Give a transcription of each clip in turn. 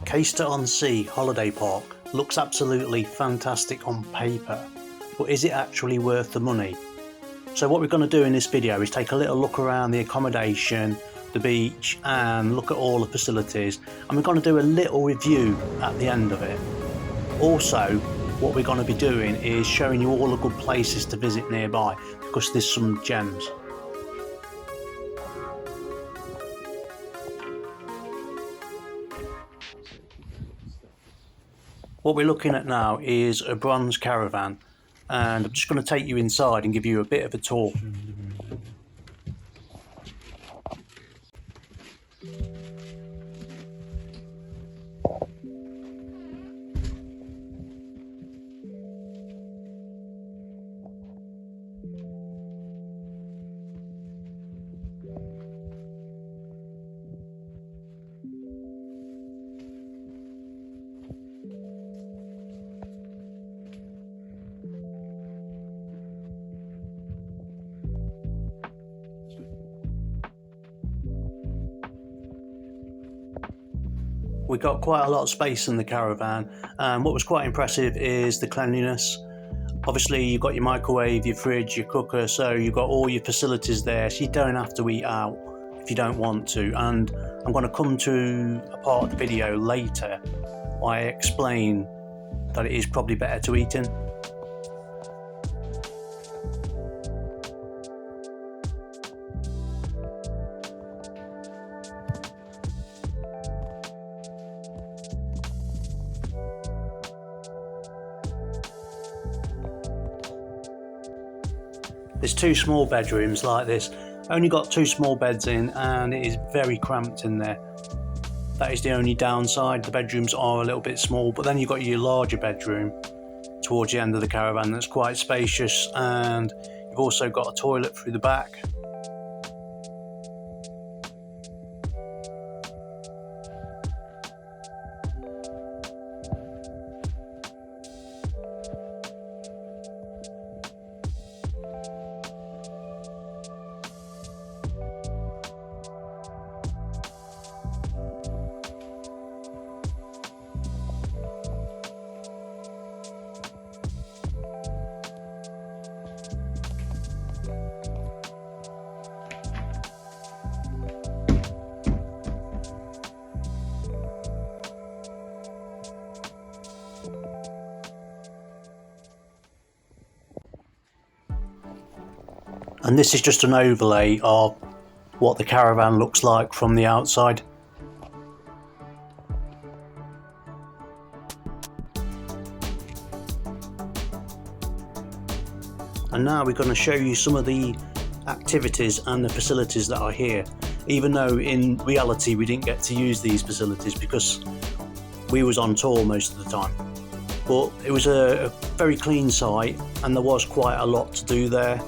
Caister-on-Sea Holiday Park looks absolutely fantastic on paper, but is it actually worth the money? So what we're going to do in this video is take a little look around the accommodation, the beach, and look at all the facilities, and we're going to do a little review at the end of it. Also, what we're going to be doing is showing you all the good places to visit nearby, because there's some gems. What we're looking at now is a bronze caravan, and I'm just going to take you inside and give you a bit of a tour. We got quite a lot of space in the caravan, and what was quite impressive is the cleanliness. Obviously you've got your microwave, your fridge, your cooker, so you've got all your facilities there, so you don't have to eat out if you don't want to. And I'm going to come to a part of the video later where I explain that it is probably better to eat in. There's two small bedrooms like this. Only got two small beds in, and it is very cramped in there. That is the only downside. The bedrooms are a little bit small, but then you've got your larger bedroom towards the end of the caravan that's quite spacious, and you've also got a toilet through the back. And this is just an overlay of what the caravan looks like from the outside. And now we're going to show you some of the activities and the facilities that are here, even though in reality we didn't get to use these facilities because we was on tour most of the time. But it was a very clean site, and there was quite a lot to do there.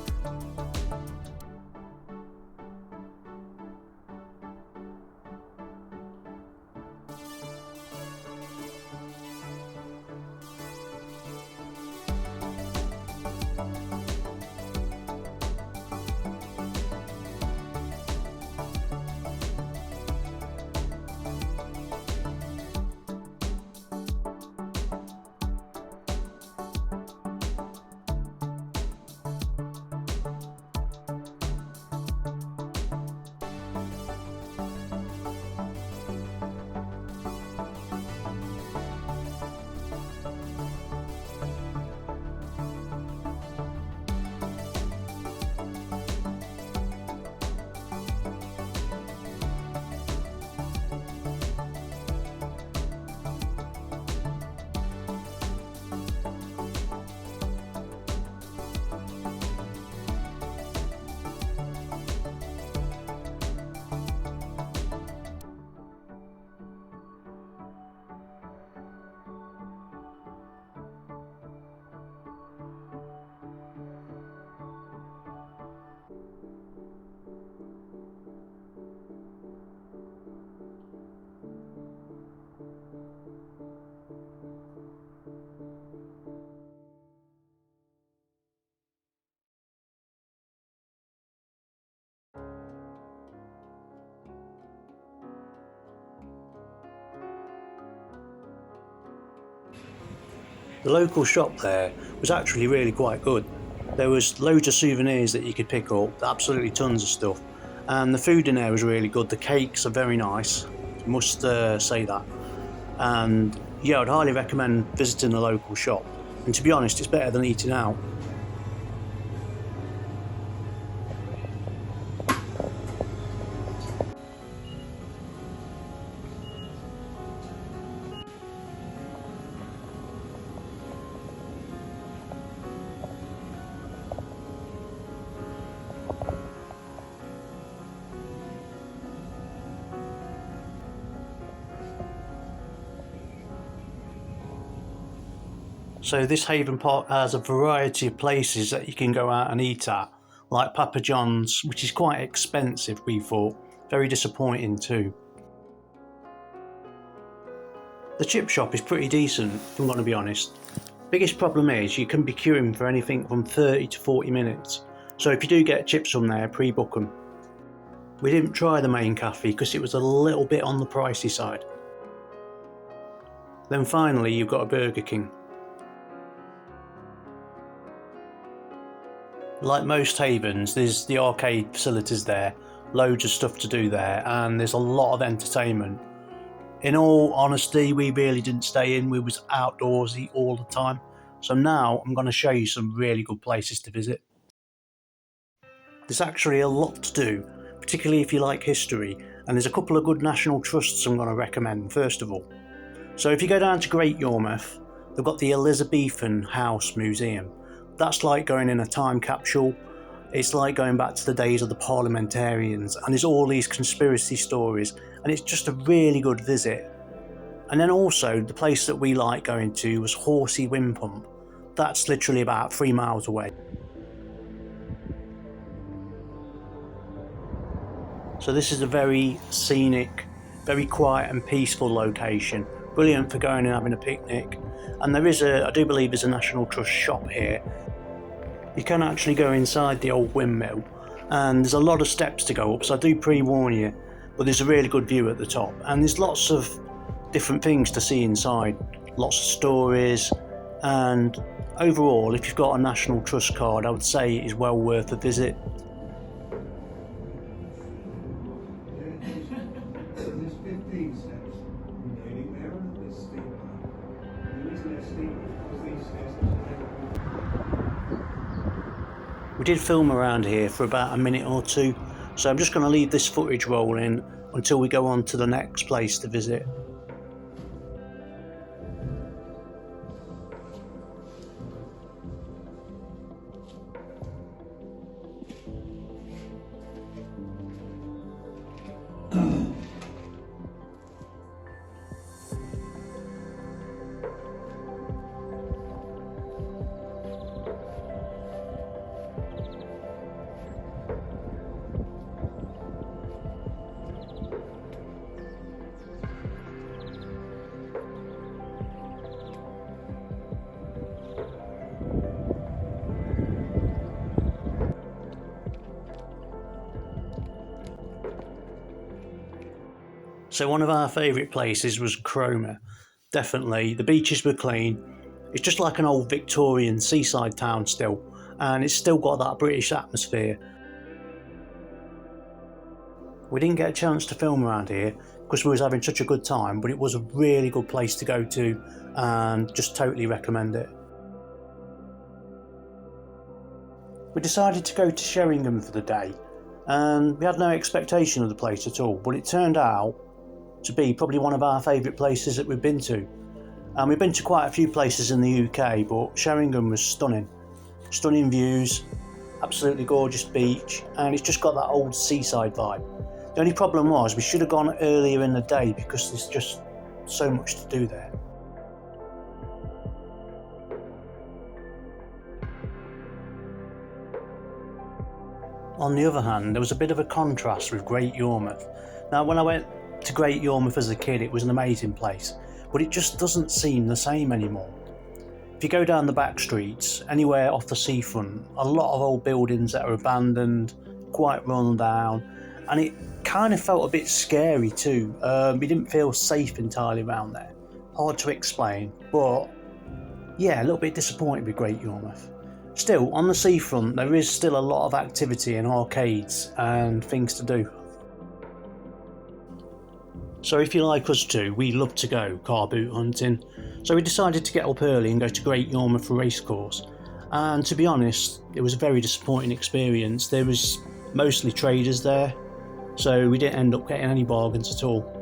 The local shop there was actually really quite good. There was loads of souvenirs that you could pick up, absolutely tons of stuff, and the food in there was really good. The cakes are very nice, must say that. And yeah, I'd highly recommend visiting the local shop, and to be honest, it's better than eating out. So this Haven Park has a variety of places that you can go out and eat at, like Papa John's, which is quite expensive, we thought. Very disappointing too. The chip shop is pretty decent, if I'm going to be honest. Biggest problem is you can be queuing for anything from 30 to 40 minutes, so if you do get chips from there, pre-book them. We didn't try the main cafe because it was a little bit on the pricey side. Then finally you've got a Burger King. Like most havens, there's the arcade facilities there, loads of stuff to do there, and there's a lot of entertainment. In all honesty, we really didn't stay in, we was outdoorsy all the time. So now I'm going to show you some really good places to visit. There's actually a lot to do, particularly if you like history, and there's a couple of good national trusts I'm going to recommend first of all. So if you go down to Great Yarmouth, they've got the Elizabethan House Museum. That's like going in a time capsule. It's like going back to the days of the parliamentarians, and there's all these conspiracy stories, and it's just a really good visit. And then also the place that we like going to was Horsey Wind Pump. That's literally about 3 miles away. So this is a very scenic, very quiet and peaceful location. Brilliant for going and having a picnic. And there is I do believe there's a National Trust shop here. You can actually go inside the old windmill, and there's a lot of steps to go up, so I do pre-warn you, but there's a really good view at the top, and there's lots of different things to see inside, lots of stories, and overall, if you've got a National Trust card, I would say it is well worth a visit. We did film around here for about a minute or two, so I'm just going to leave this footage rolling until we go on to the next place to visit. So one of our favourite places was Cromer. Definitely, the beaches were clean. It's just like an old Victorian seaside town still, and it's still got that British atmosphere. We didn't get a chance to film around here because we was having such a good time, but it was a really good place to go to and just totally recommend it. We decided to go to Sheringham for the day, and we had no expectation of the place at all, but it turned out to be probably one of our favourite places that we've been to. And we've been to quite a few places in the UK, but Sheringham was stunning. Stunning views, absolutely gorgeous beach, and it's just got that old seaside vibe. The only problem was we should have gone earlier in the day because there's just so much to do there. On the other hand, there was a bit of a contrast with Great Yarmouth. Now, when I went to Great Yarmouth as a kid, it was an amazing place, but it just doesn't seem the same anymore. If you go down the back streets, anywhere off the seafront, a lot of old buildings that are abandoned, quite run down, and it kind of felt a bit scary too. We didn't feel safe entirely around there. Hard to explain, but yeah, a little bit disappointed with Great Yarmouth. Still, on the seafront there is still a lot of activity and arcades and things to do. So if you like us too, we love to go car boot hunting. So we decided to get up early and go to Great Yarmouth Racecourse. And to be honest, it was a very disappointing experience. There was mostly traders there, so we didn't end up getting any bargains at all.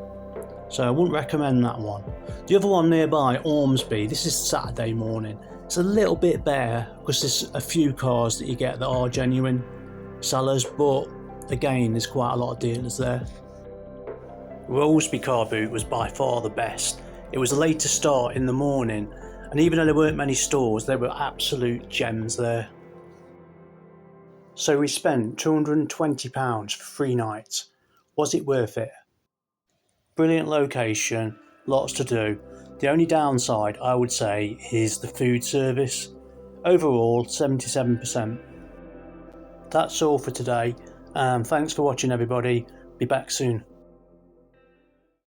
So I wouldn't recommend that one. The other one nearby, Ormsby, this is Saturday morning. It's a little bit better because there's a few cars that you get that are genuine sellers, but again, there's quite a lot of dealers there. Rollesby car boot was by far the best. It was a later start in the morning, and even though there weren't many stores, there were absolute gems there. So we spent £220 for 3 nights. Was it worth it? Brilliant location, lots to do. The only downside I would say is the food service. Overall, 77%. That's all for today, and thanks for watching everybody. Be back soon.